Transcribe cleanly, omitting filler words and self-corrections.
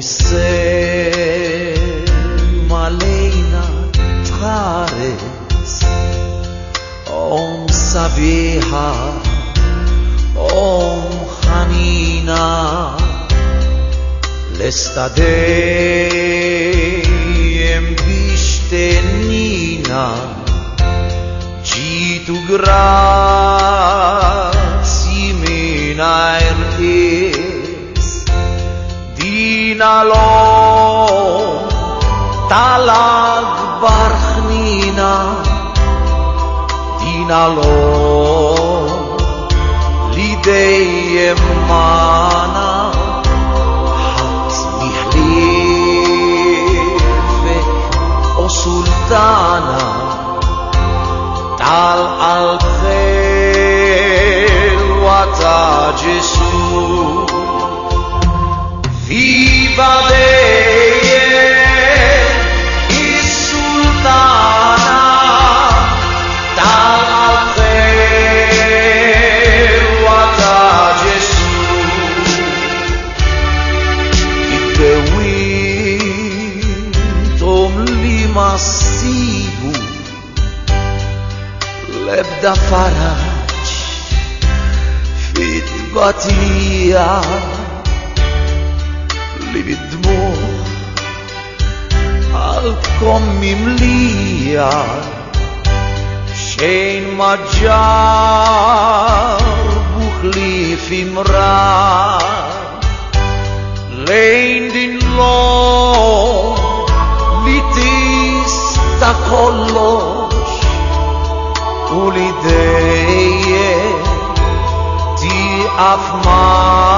se malena trares om sabiha om hanina lestadem bishtenina jitu grasi minairtis dinalo talag barchnina dinalo lidei emana hat mihlife o sultana tal al khel wata Jesus viva de massivo lebda faraj fit batija li bidmu al kommi mlija xejn maġġar buħli fimrar lejn din l-om ta kollox u li dejjem tiqaf ma'